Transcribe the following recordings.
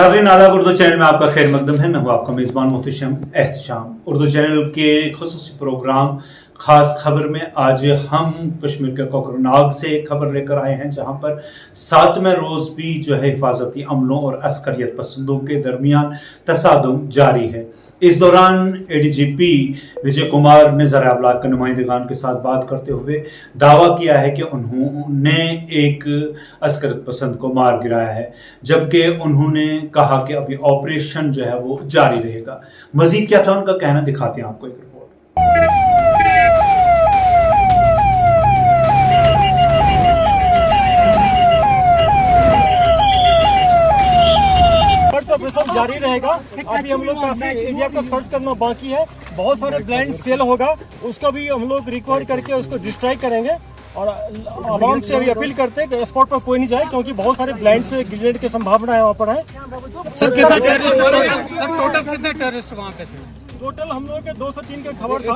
नाज़रीन आदाब, उर्दू चैनल में आपका खैर मकदम है। मैं हूँ आपका मेज़बान मोहतशम एहतशाम। उर्दू चैनल के खुसूसी प्रोग्राम खास खबर में आज हम कश्मीर के कोकरनाग से एक खबर लेकर आए हैं, जहां पर 7वें रोज भी जो है हिफाजती अमलों और अस्करियत पसंदों के दरमियान तसादुम जारी है। इस दौरान एडीजीपी विजय कुमार ने ज़रा अबलाग के नुमाइंदगान के साथ बात करते हुए दावा किया है कि उन्होंने एक अस्करियत पसंद को मार गिराया है, जबकि उन्होंने कहा कि अभी ऑपरेशन जो है वो जारी रहेगा। मजीद क्या था उनका कहना, दिखाते हैं आपको एक रिपोर्ट। ऑपरेशन जारी रहेगा। अभी हम लोग काफी एरिया को सर्च करना बाकी है। बहुत सारे ब्लाइंड सेल होगा, उसको भी हम लोग रिकवर करके उसको डिस्ट्रॉय करेंगे। और आवाम से अभी अपील करते हैं कि स्पॉट पर कोई नहीं जाए, क्योंकि बहुत सारे ब्लाइंड से ग्रेनेड की संभावना है वहाँ पर है। सर कितने टेररिस्ट, सर टोटल कितने टेररिस्ट वहाँ पे थे? टोटल हम लोग के 2 से 3 का खबर था।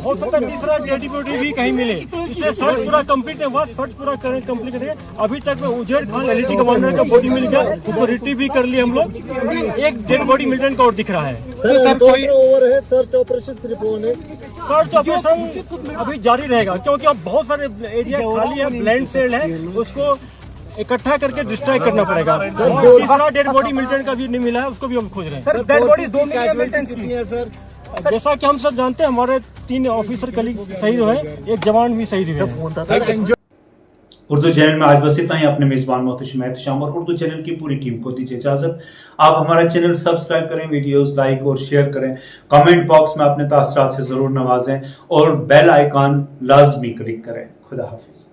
हो सकता है तीसरा डेड बॉडी भी कहीं मिले। इससे सर्च पूरा कंप्लीट हुआ, सर्च पूरा कंप्लीट करेंगे। अभी तक में उजेर खान एलईटी कमांडर का बॉडी मिल गया, उसको रिट्रीव भी कर लिया हम लोग। एक डेड बॉडी मिलिटेंट का और दिख रहा है। सर कोई ओवर है, सर्च ऑपरेशन रिपोर्ट है। सर्च ऑपरेशन अभी जारी रहेगा, क्योंकि अब बहुत सारे एरिया खाली है, ब्लाइंड सेल है, उसको इकट्ठा करके डिस्ट्रॉय करना पड़ेगा। और तीसरा डेड बॉडी मिलिटेंट का भी नहीं मिला है, उसको भी हम खोज रहे हैं। सर डेड बॉडी 2 मिलिटेंट्स की है सर। जैसा कि हम सब जानते हैं, हमारे 3 ऑफिसर कलीग शहीद हुए, एक जवान भी शहीद हुए। उर्दू चैनल में आज बस इतना ही। अपने मेजबान मोहतशम एहतशाम और उर्दू चैनल की पूरी टीम को दीजिए इजाजत। आप हमारा चैनल सब्सक्राइब करें, वीडियोस लाइक और शेयर करें, कमेंट बॉक्स में अपने तासरात से जरूर नवाजें और बेल आइकॉन लाजमी क्लिक करें। खुदा हाफिज।